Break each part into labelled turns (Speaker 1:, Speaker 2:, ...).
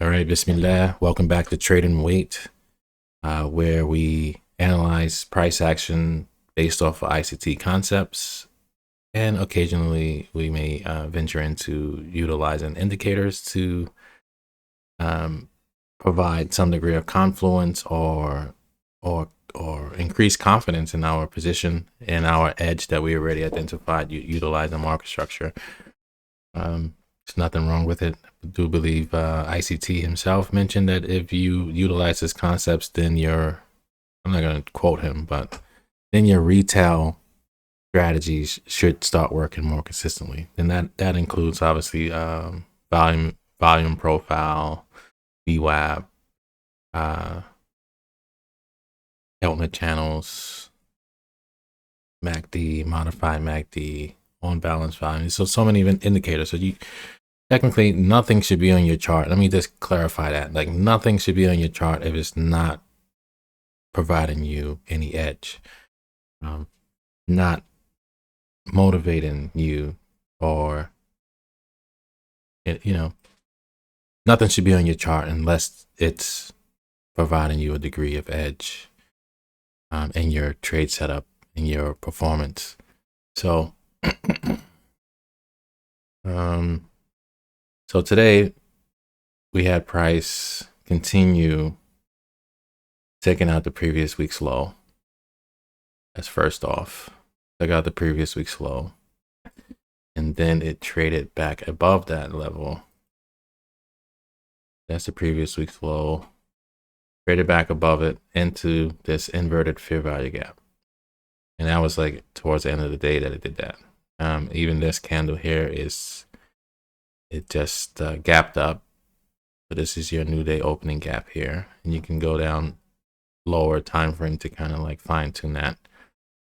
Speaker 1: All right, Bismillah. Welcome back to Trade and Wait, where we analyze price action based off of ICT concepts. And occasionally we may venture into utilizing indicators to provide some degree of confluence or increase confidence in our position and our edge that we already identified utilizing market structure. There's nothing wrong with it. I do believe ICT himself mentioned that if you utilize his concepts, then I'm not going to quote him, but then your retail strategies should start working more consistently. And that includes obviously volume profile, VWAP, element channels, MACD, modified MACD, on balance volume. So many indicators. So you technically nothing should be on your chart. Let me just clarify that. Like nothing should be on your chart if it's not providing you any edge, not motivating you, or nothing should be on your chart unless it's providing you a degree of edge in your trade setup, in your performance. So so today we had price continue taking out the previous week's low. That's first off. Took out the previous week's low. And then it traded back above that level. That's the previous week's low. Traded back above it into this inverted fair value gap. And that was like towards the end of the day that it did that. Even this candle here it just gapped up. So this is your new day opening gap here. And you can go down lower time frame to kind of like fine tune that.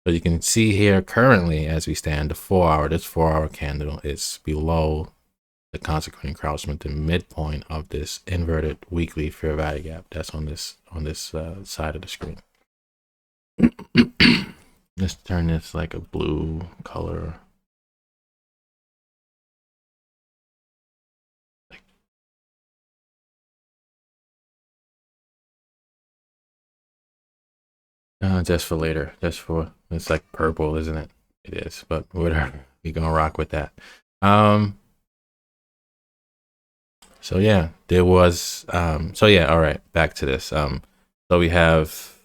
Speaker 1: So you can see here currently as we stand, this 4-hour candle is below the consequent encroachment, the midpoint of this inverted weekly fair value gap. That's on this side of the screen. Let's turn this like a blue color. Just for later. It's like purple, isn't it? It is, but whatever. We're gonna rock with that. So yeah, there was so yeah, all right, back to this. So we have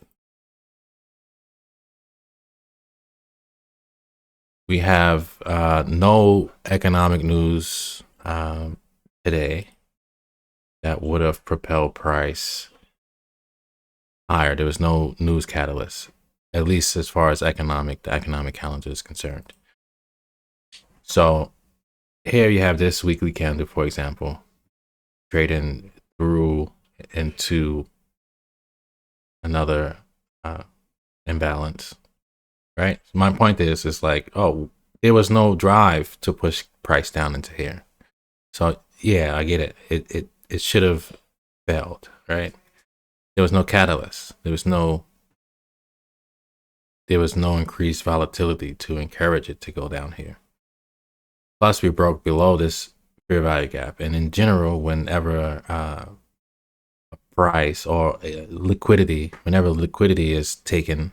Speaker 1: no economic news today that would have propelled price higher. There was no news catalyst, at least as far as the economic calendar is concerned. So here you have this weekly candle, for example, trading through into another imbalance, right? So my point is like, oh, there was no drive to push price down into here. So yeah, I get it. It should have failed, right? There was no catalyst. There was no increased volatility to encourage it to go down here. Plus, we broke below this fair value gap. And in general, whenever a price or liquidity, whenever liquidity is taken,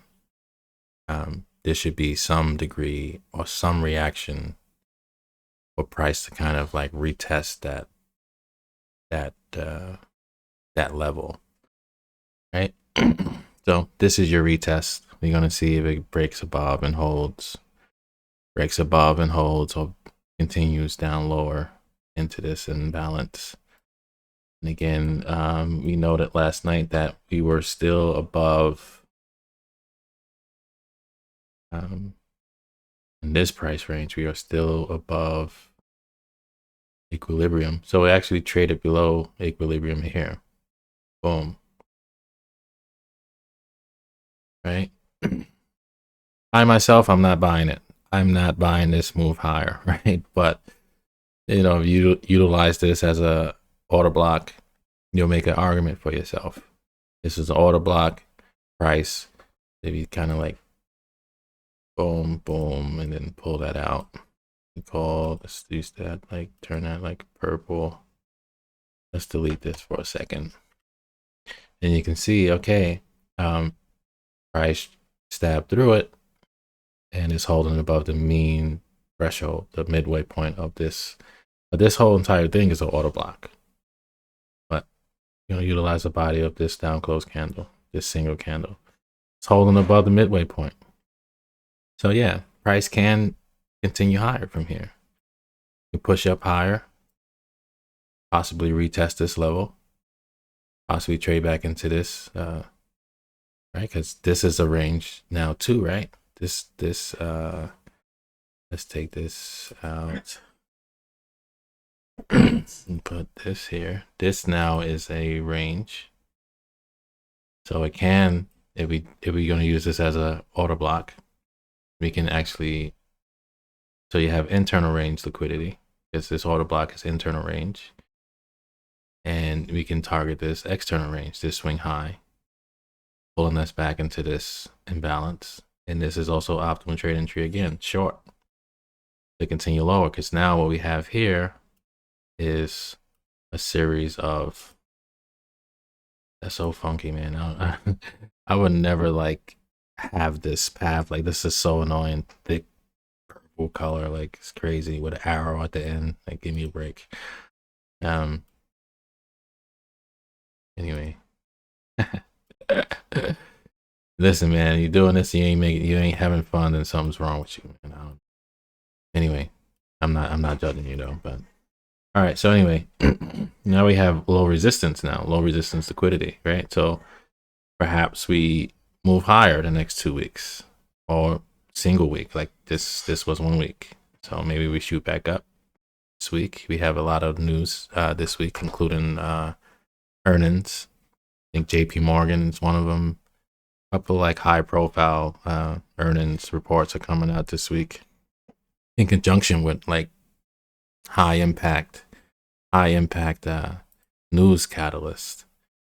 Speaker 1: there should be some degree or some reaction for price to kind of like retest that level, right? So this is your retest. We're going to see if it breaks above and holds, or continues down lower into this imbalance. And again, we noted last night that we were still above in this price range. We are still above equilibrium. So we actually traded below equilibrium here. Boom. Right? I myself, I'm not buying it. I'm not buying this move higher, right? But if you utilize this as a order block, you'll make an argument for yourself. This is an order block price. If you kind of like boom, boom, and then pull that out. Let's use that, like turn that like purple. let's delete this for a second. And you can see, okay, price stabbed through it and it's holding above the mean threshold, the midway point of this. But this whole entire thing is an order block. But utilize the body of this down close candle, this single candle. It's holding above the midway point. So yeah, price can continue higher from here. You push up higher, possibly retest this level, possibly trade back into this, right? Because this is a range now too, right? Let's take this out and put this here. This now is a range. So it can, if we're going to use this as a order block, we can actually, so you have internal range liquidity, because this order block is internal range. And we can target this external range, this swing high, pulling us back into this imbalance. And this is also optimal trade entry again, short, to continue lower, because now what we have here is a series of, that's so funky, man. I would never like have this path. Like, this is so annoying, thick purple color, like it's crazy with an arrow at the end. Like, give me a break. Anyway. Listen, man, you're doing this, you ain't having fun, then something's wrong with you, man. Anyway, I'm not judging you though, but all right. So anyway, now we have low resistance low resistance liquidity, right? So perhaps we move higher the next 2 weeks, or single week, like this was 1 week. So maybe we shoot back up this week. We have a lot of news this week, including earnings. I think JP Morgan is one of them. A couple like high profile earnings reports are coming out this week in conjunction with like high impact news catalyst.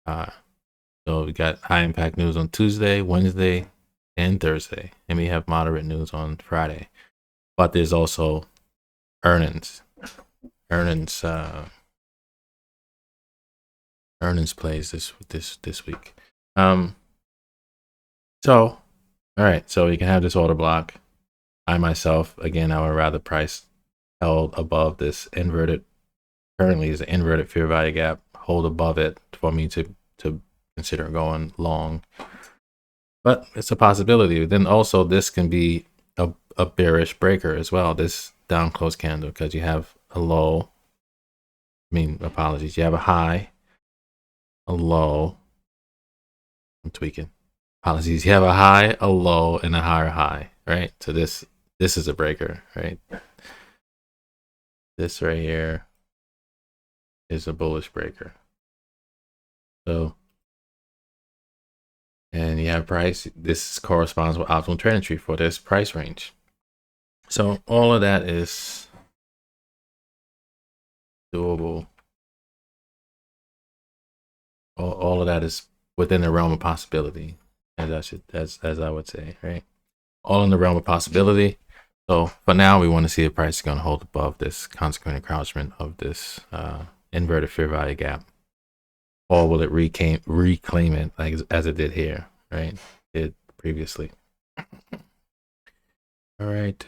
Speaker 1: So we got high impact news on Tuesday, Wednesday, and Thursday, and we have moderate news on Friday. But there's also earnings plays this week. So, all right, so you can have this order block. I myself, again, I would rather price held above this inverted, currently is an inverted fair value gap, hold above it for me to consider going long. But it's a possibility. Then also this can be a bearish breaker as well, this down close candle, because you have a low, you have a high, a low, I'm tweaking. Apologies. You have a high, a low, and a higher high, right? So this is a breaker, right? This right here is a bullish breaker. So, and you have price. This corresponds with optimal trade entry for this price range. So all of that is doable. All of that is within the realm of possibility. As I would say, right? All in the realm of possibility. So for now, we want to see if price is going to hold above this consequent encroachment of this inverted fair value gap, or will it reclaim it like as it did here, right? It previously. All right.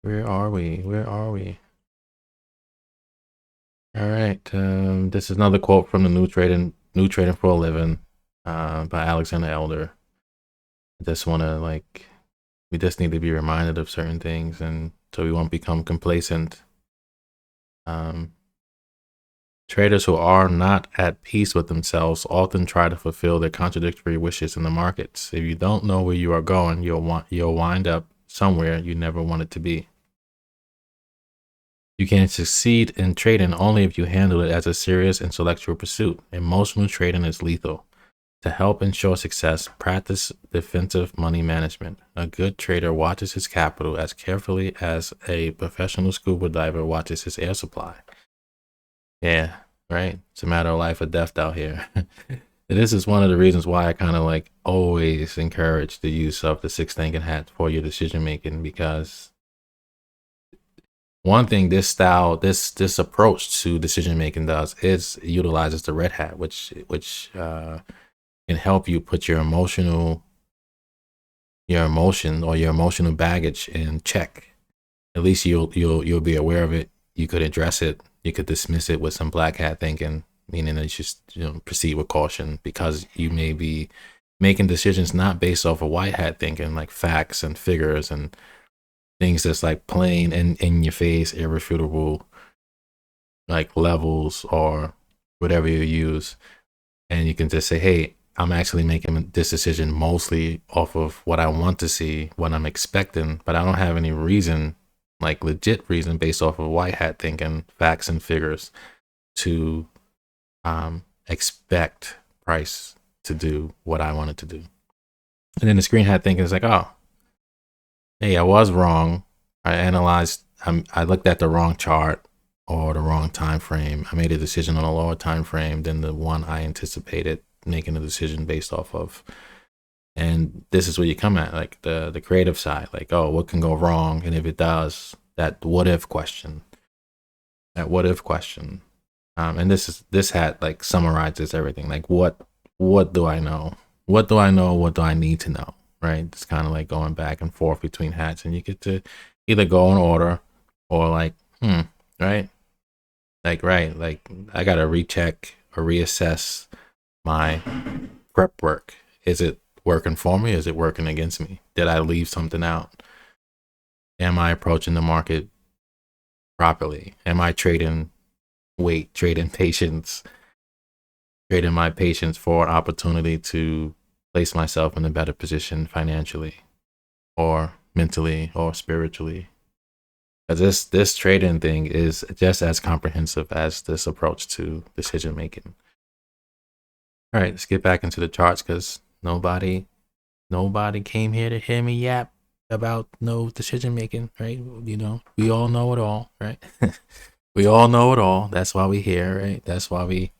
Speaker 1: Where are we? All right. This is another quote from the New Trading for a Living. By Alexander Elder. I just want to we just need to be reminded of certain things, and so we won't become complacent. Traders who are not at peace with themselves often try to fulfill their contradictory wishes in the markets. If you don't know where you are going, you'll wind up somewhere you never wanted to be. You can succeed in trading only if you handle it as a serious intellectual pursuit. Emotional trading is lethal. To help ensure success, practice defensive money management. A good trader watches his capital as carefully as a professional scuba diver watches his air supply. Yeah, right? It's a matter of life or death out here. This is one of the reasons why I kind of always encourage the use of the 6 thinking hats for your decision making, because one thing this style, this approach to decision making does is utilizes the red hat, which can help you put your emotion or your emotional baggage in check. At least you'll be aware of it. You could address it. You could dismiss it with some black hat thinking, meaning that you should proceed with caution, because you may be making decisions not based off of white hat thinking, like facts and figures and things that's like plain and in your face, irrefutable, like levels or whatever you use. And you can just say, hey, I'm actually making this decision mostly off of what I want to see, what I'm expecting, but I don't have any reason, like legit reason based off of white hat thinking, facts and figures, to expect price to do what I wanted to do. And then the screen hat thinking is like, oh, hey, I was wrong. I looked at the wrong chart or the wrong time frame. I made a decision on a lower time frame than the one I anticipated making a decision based off of. And this is where you come at, like the creative side, like, oh, what can go wrong? And if it does, that what if question. And this hat like summarizes everything. Like what do I know? What do I know? What do I need to know? Right? It's kind of like going back and forth between hats, and you get to either go in order or like, right? Like, right, like I gotta recheck or reassess my prep work. Is it working for me? Is it working against me? Did I leave something out? Am I approaching the market properly? Am I trading weight, trading patience, trading my patience for an opportunity to place myself in a better position financially or mentally or spiritually? Because this trading thing is just as comprehensive as this approach to decision making. All right, let's get back into the charts, because nobody came here to hear me yap about no decision making, right? You know, we all know it all, right? We all know it all. That's why we here, right? That's why we.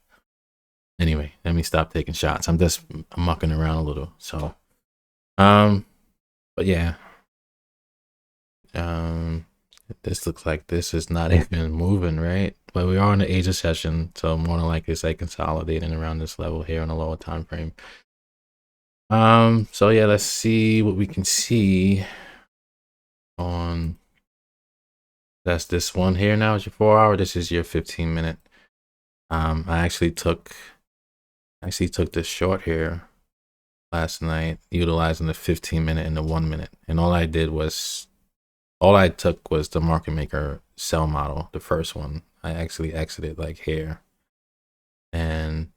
Speaker 1: Anyway, let me stop taking shots. I'm just mucking around a little. So, but yeah, this looks like this is not even moving, right? But we are in the Asia session, so more than likely it's like consolidating around this level here on a lower time frame. So yeah, let's see what we can see on. That's this one here now is your 4 hour. This is your 15-minute. I actually took this short here last night, utilizing the 15-minute and the 1 minute, and all I took was the market maker sell model, the first one. I actually exited like here, and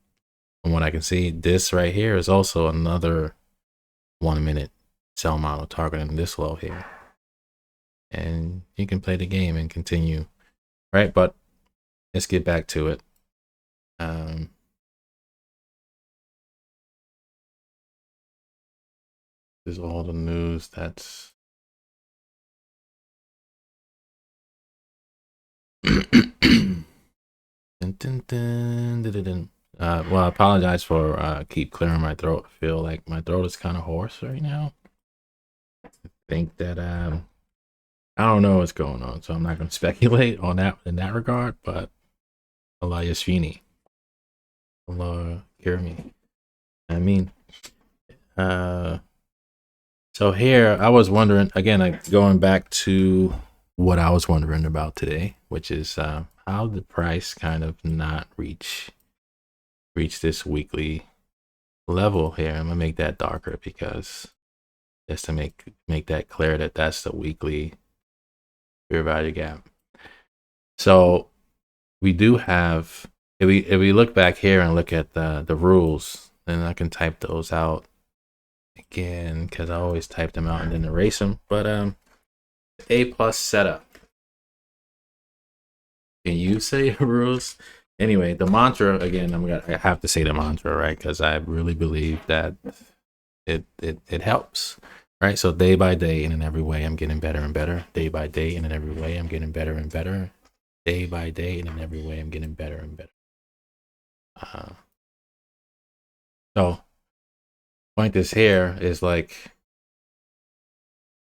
Speaker 1: from what I can see, this right here is also another 1 minute sell model targeting this low here, and you can play the game and continue, right? But let's get back to it. This is all the news that's dun, dun, dun, dun, dun, dun. Well, I apologize for keep clearing my throat. I feel like my throat is kind of hoarse right now. I think that I don't know what's going on, so I'm not going to speculate on that in that regard. But Allah Yashvini, Allah hear me. I mean, so here I was wondering again, like going back to what I was wondering about today, which is how the price kind of not reach this weekly level here. I'm gonna make that darker because just to make that clear that that's the weekly fair value gap. So we do have, if we look back here and look at the rules, then I can type those out again because I always type them out and then erase them. But A+ setup. Can you say rules? Anyway, the mantra again. I have to say the mantra, right? Because I really believe that it helps, right? So day by day, and in every way, I'm getting better and better. Day by day, and in every way, I'm getting better and better. Day by day, and in every way, I'm getting better and better. So, point is here is like,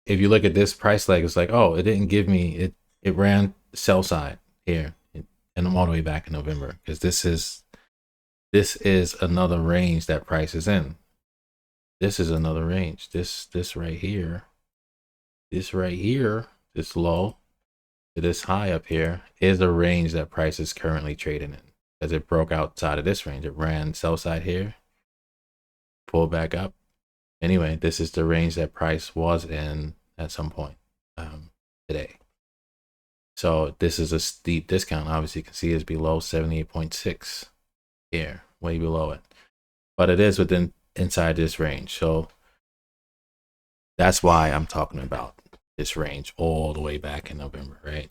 Speaker 1: if you look at this price leg, it's like, oh, it didn't give me it. It ran sell side here, and I'm all the way back in November, because this is another range that price is in. This is another range. This right here, this low to this high up here is a range that price is currently trading in. As it broke outside of this range, it ran sell side here, pulled back up. Anyway, this is the range that price was in at some point today. So this is a steep discount. Obviously, you can see it's below 78.6 here, way below it. But it is inside this range. So that's why I'm talking about this range all the way back in November, right?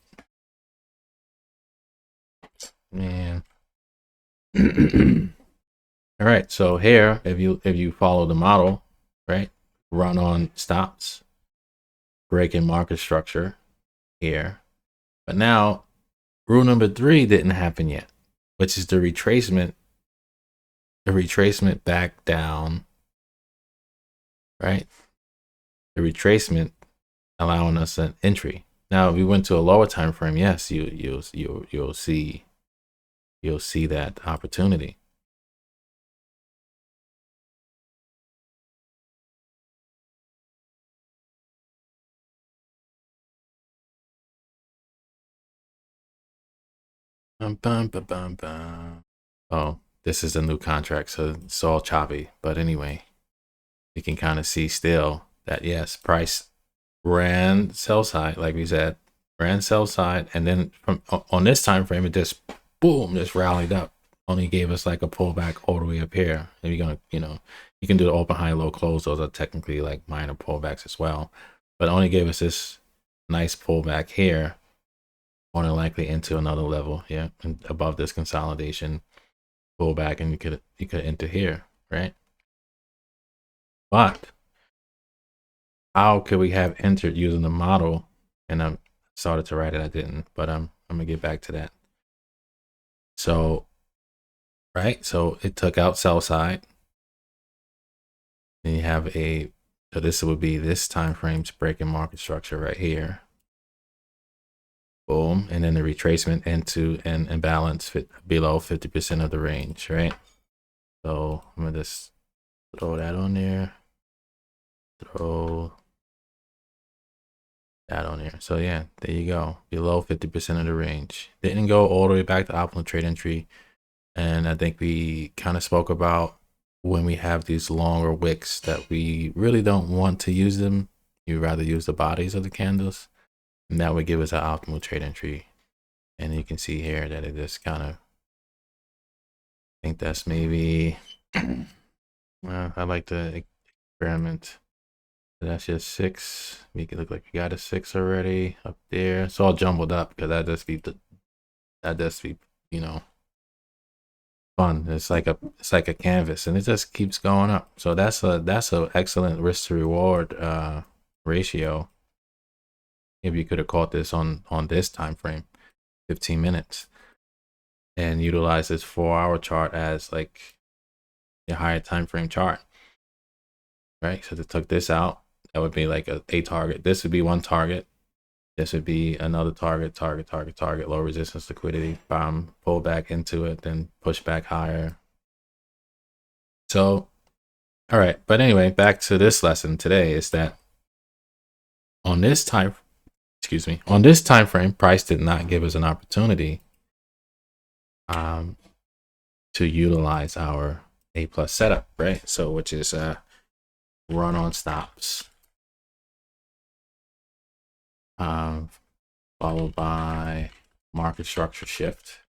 Speaker 1: Man. All right, so here, if you follow the model, right, run on stops, breaking market structure here. But now rule number 3 didn't happen yet, which is the retracement back down, right? The retracement allowing us an entry. Now, if we went to a lower time frame, yes, you'll see that opportunity. Oh, this is a new contract, so it's all choppy. But anyway, you can kind of see still that yes, price ran sell side, like we said, ran sell side, and then from on this time frame, it just boom, just rallied up. Only gave us like a pullback all the way up here. And you're gonna, you can do the open, high, low, close. Those are technically like minor pullbacks as well, but only gave us this nice pullback here. More than likely into another level, yeah, and above this consolidation, pull back, and you could enter here, right? But how could we have entered using the model? And I started to write it, I didn't, but I'm gonna get back to that. So, right, so it took out sell side. Then you have so this would be this time frame's breaking market structure right here. Boom, and then the retracement into an imbalance below 50% of the range, right? So I'm gonna just throw that on there. Throw that on there. So yeah, there you go. Below 50% of the range. Didn't go all the way back to optimal trade entry. And I think we kind of spoke about when we have these longer wicks that we really don't want to use them. You'd rather use the bodies of the candles. And that would give us an optimal trade entry. And you can see here that it just kind of, I think that's maybe, I like to experiment. That's just 6. Make it look like you got a 6 already up there. It's all jumbled up because that just be, fun. It's like a canvas, and it just keeps going up. So that's a excellent risk to reward ratio. If you could have caught this on this time frame, 15 minutes, and utilize this 4-hour chart as like your higher time frame chart, right? So they took this out. That would be like a target. This would be one target. This would be another target, low resistance liquidity, pull back into it, then push back higher. So, all right. But anyway, back to this lesson today is that on this time frame, price did not give us an opportunity to utilize our A+ setup, right? So, which is run on stops. Followed by market structure shift.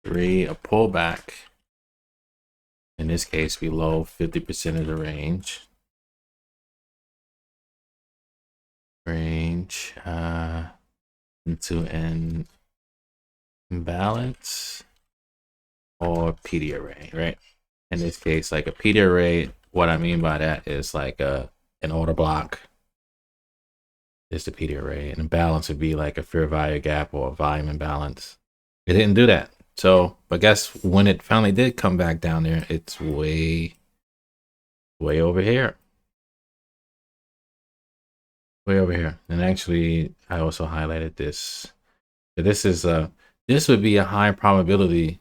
Speaker 1: 3, a pullback. In this case, below 50% of the range. Into an imbalance or PD array, right? In this case, like a PD array, what I mean by that is like an order block. Is the PD array. An imbalance would be like a fair value gap or a volume imbalance. It didn't do that. So, but guess when it finally did come back down there, it's way over here. way over here. And actually, I also highlighted this. So this would be a high probability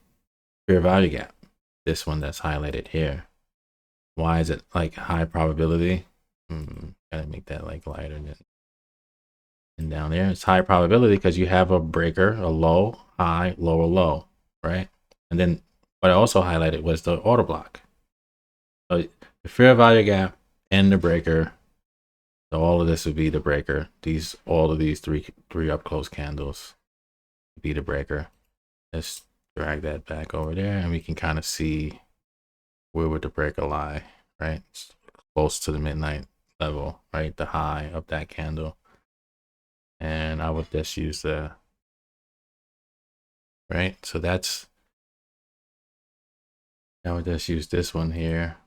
Speaker 1: fair value gap. This one that's highlighted here. Why is it like high probability? Gotta make that like lighter and down there. It's high probability because you have a breaker, a low, high, lower, low, right? And then what I also highlighted was the order block. So the fair value gap and the breaker. So all of this would be the breaker. All of these three up close candles would be the breaker. Let's drag that back over there, and we can kind of see where would the breaker lie, right? It's close to the midnight level, right? The high of that candle. And I would just use the, right? So I would just use this one here.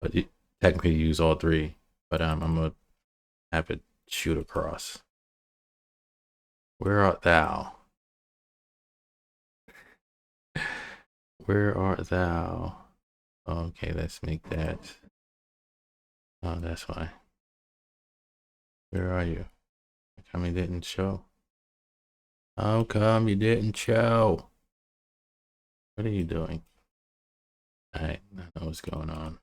Speaker 1: But you technically use all three. But I'm gonna have it shoot across. Where art thou? Where art thou? Okay, let's make that. Oh, that's why. Where are you? How come you didn't show? How come you didn't show? What are you doing? Alright, I know what's going on.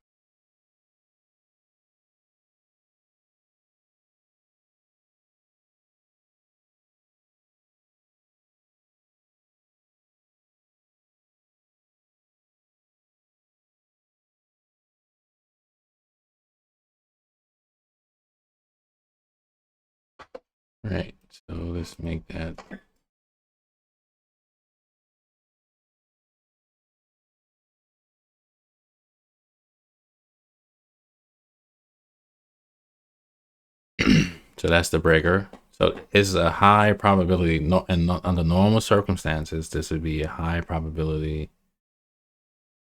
Speaker 1: Right, so let's make that. So that's the breaker. So it's a high probability, and under normal circumstances, this would be a high probability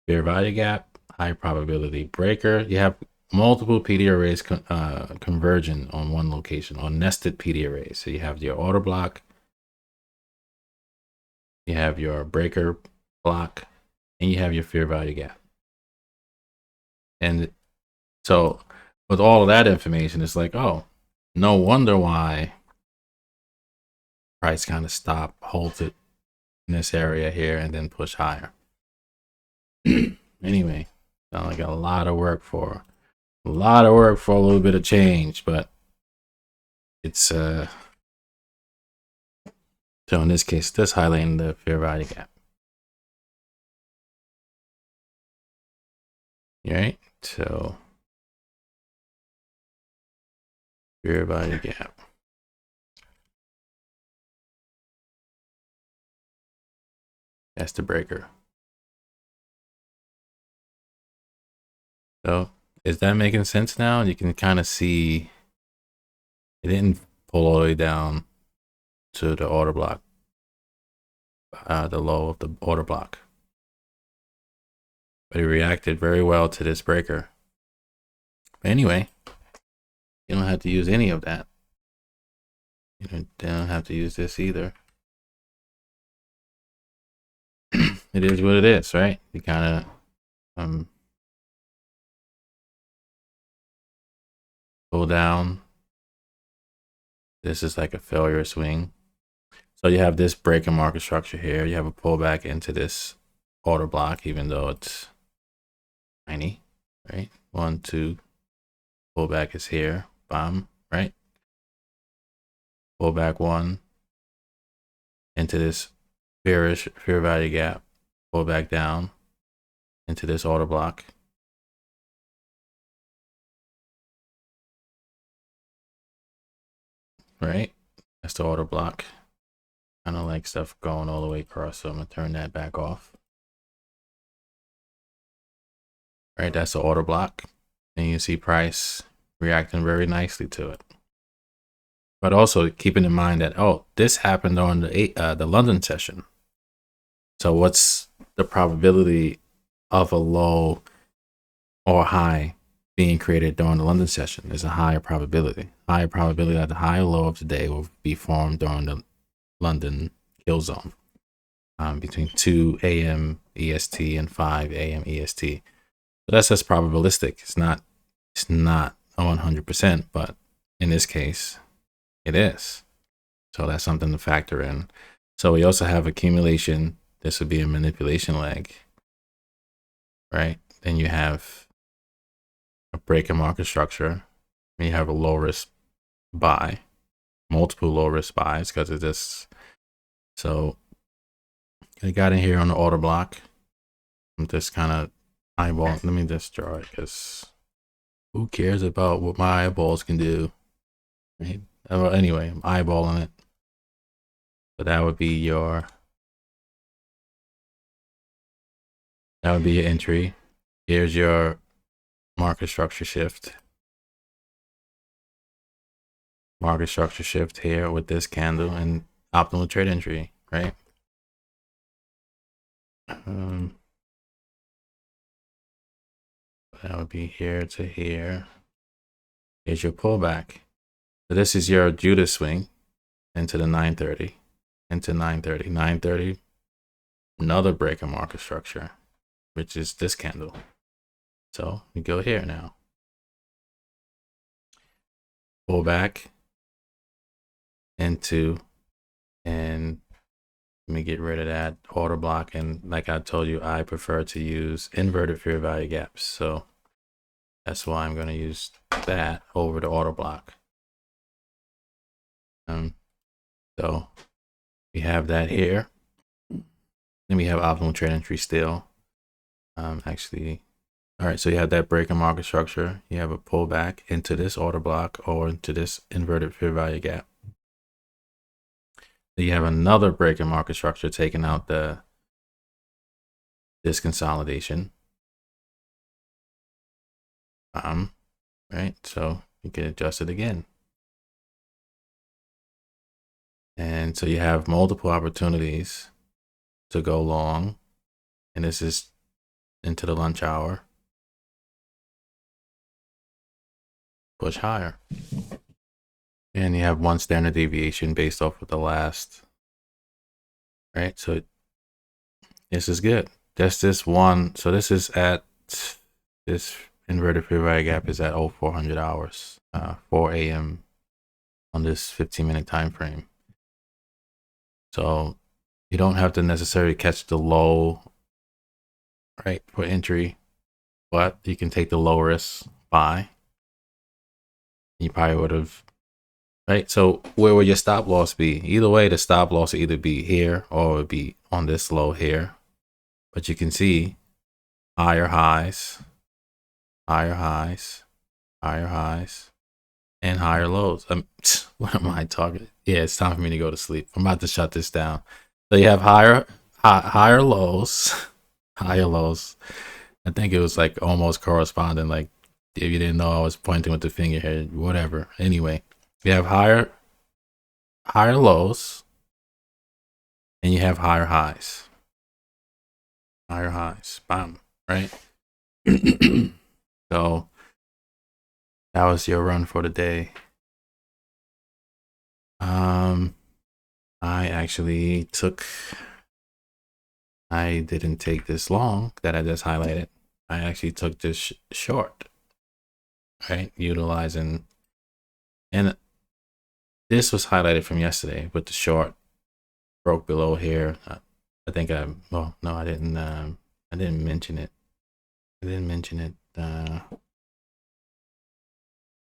Speaker 1: fair value gap, high probability breaker. You have multiple PD arrays converging on one location, or nested PD arrays. So you have your order block, you have your breaker block, and you have your fair value gap. And so with all of that information, it's like, oh, no wonder why price kind of halted in this area here and then push higher. Anyway, sound like a lot of work for a little bit of change, but it's so in this case, this highlighting the fair value gap. All right, so fair value gap. That's the breaker. So is that making sense now? You can kind of see it didn't pull all the way down to the order block, the low of the order block, but it reacted very well to this breaker. But anyway, you don't have to use any of that. You don't have to use this either. It is what it is, right? You kind of pull down. This is like a failure swing. So you have this break and market structure here. You have a pullback into this order block, even though it's tiny, right? 1, 2, pullback is here, bam, right? Pullback 1 into this bearish fair value gap, pullback down into this order block. Right? That's the order block. I don't like stuff going all the way across, so I'm gonna turn that back off. Right, that's the order block. And you see price reacting very nicely to it. But also keeping in mind that, oh, this happened on the London session. So what's the probability of a low or high being created during the London session? Is a higher probability. Higher probability that the high or low of the day will be formed during the London kill zone between 2 a.m. EST and 5 a.m. EST. So that's just probabilistic. It's not 100%, but In this case, it is. So that's something to factor in. So we also have accumulation. This would be a manipulation leg, right? Then you have a break and market structure. And you have a low risk buy, multiple low risk buys because of this. So I got in here on the order block. I'm just kind of eyeball. Let me just draw it because who cares about what my eyeballs can do? Right? Well, anyway, I'm eyeballing it. So that would be your entry. Here's your market structure shift. Market structure shift here with this candle and optimal trade entry, right? That would be here to here. Here's your pullback. So this is your Judas swing into the 930, into 930, 930. Another break of market structure, which is this candle. So we go here now. Pull back into, and let me get rid of that order block. And like I told you, I prefer to use inverted fair value gaps. So that's why I'm going to use that over the order block. So we have that here. Then we have optimal trade entry still. Actually, all right, so you have that break in market structure. You have a pullback into this order block or into this inverted fair value gap. Then you have another break in market structure taking out this consolidation. Right, so you can adjust it again. And so you have multiple opportunities to go long. And this is into the lunch hour. Push higher. And you have one standard deviation based off of the last. Right, so this is good. That's this one. So this is at this inverted fair value gap is at 0400 hours, 4 a.m. on this 15-minute time frame. So you don't have to necessarily catch the low, right, for entry, but you can take the low risk buy. You probably would have, right? So where would your stop loss be? Either way, the stop loss would either be here or it would be on this low here. But you can see higher highs, higher highs, higher highs, and higher lows. What am I talking? Yeah, it's time for me to go to sleep. I'm about to shut this down. So you have higher lows, higher lows. I think it was like almost corresponding. Like if you didn't know, I was pointing with the finger here. Whatever. Anyway, you have higher lows, and you have higher highs. Higher highs. Bam. Right. So that was your run for the day. I actually I didn't take this long that I just highlighted. I actually took this short, right? Utilizing, and this was highlighted from yesterday with the short broke below here. I think well, no, I didn't mention it. I didn't mention it.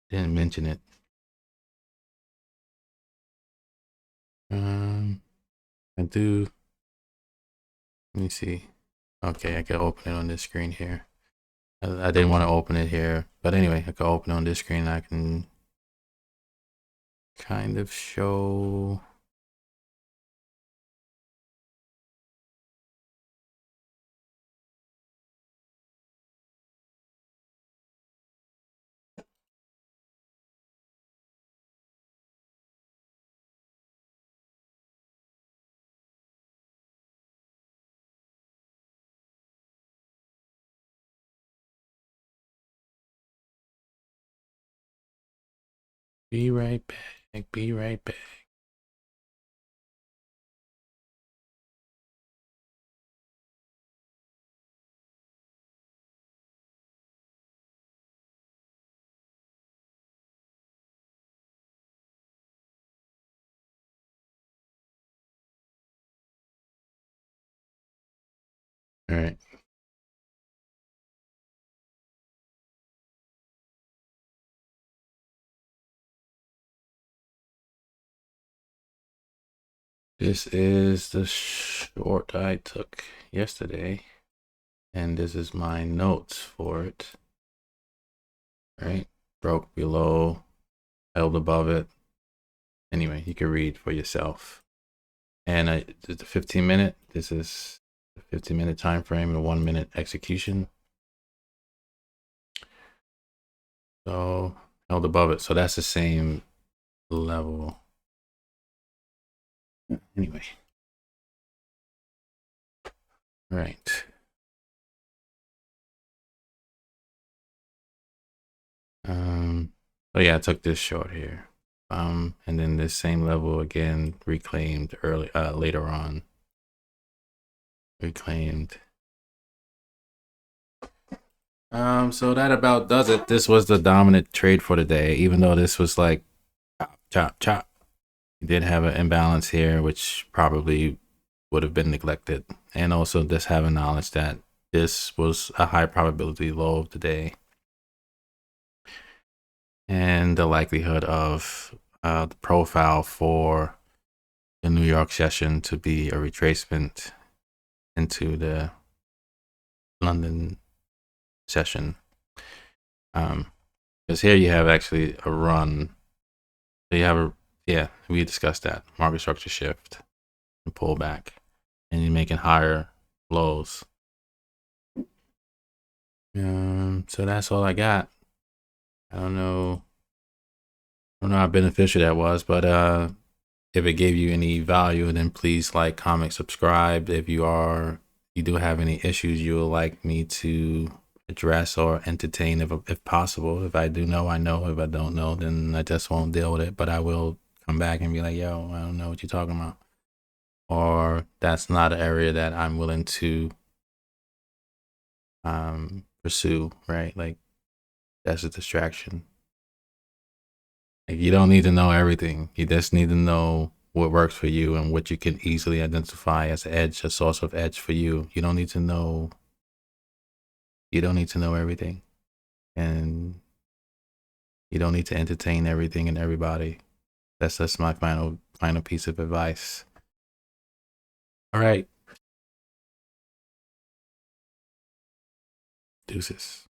Speaker 1: Didn't mention it. I do. Let me see. Okay, I can open it on this screen here. I didn't want to open it here, but anyway, I can open it on this screen. I can kind of show. Be right back. Be right back. All right. This is the short I took yesterday, and this is my notes for it. Right? Broke below, held above it. Anyway, you can read for yourself. And the 15-minute, this is the 15-minute time frame and a 1-minute execution. So held above it. So that's the same level. Anyway. Right. Oh yeah, I took this short here. And then this same level again reclaimed early later on. Reclaimed. So that about does it. This was the dominant trade for the day, even though this was like chop, chop, chop. You did have an imbalance here, which probably would have been neglected. And also just having knowledge that this was a high probability low of the day. And the likelihood of the profile for the New York session to be a retracement into the London session. Because here you have actually a run. So you have a, yeah, we discussed that. Market structure shift and pull back. And you're making higher lows. So that's all I got. I don't know how beneficial that was, but if it gave you any value, then please like, comment, subscribe. If you do have any issues you would like me to address or entertain, if possible. If I do know, I know. If I don't know, then I just won't deal with it. But I will come back and be like, yo, I don't know what you're talking about. Or that's not an area that I'm willing to pursue, right? Like, that's a distraction. Like, you don't need to know everything. You just need to know what works for you and what you can easily identify as edge, a source of edge for you. You don't need to know everything. And you don't need to entertain everything and everybody. That's just my final piece of advice. All right. Deuces.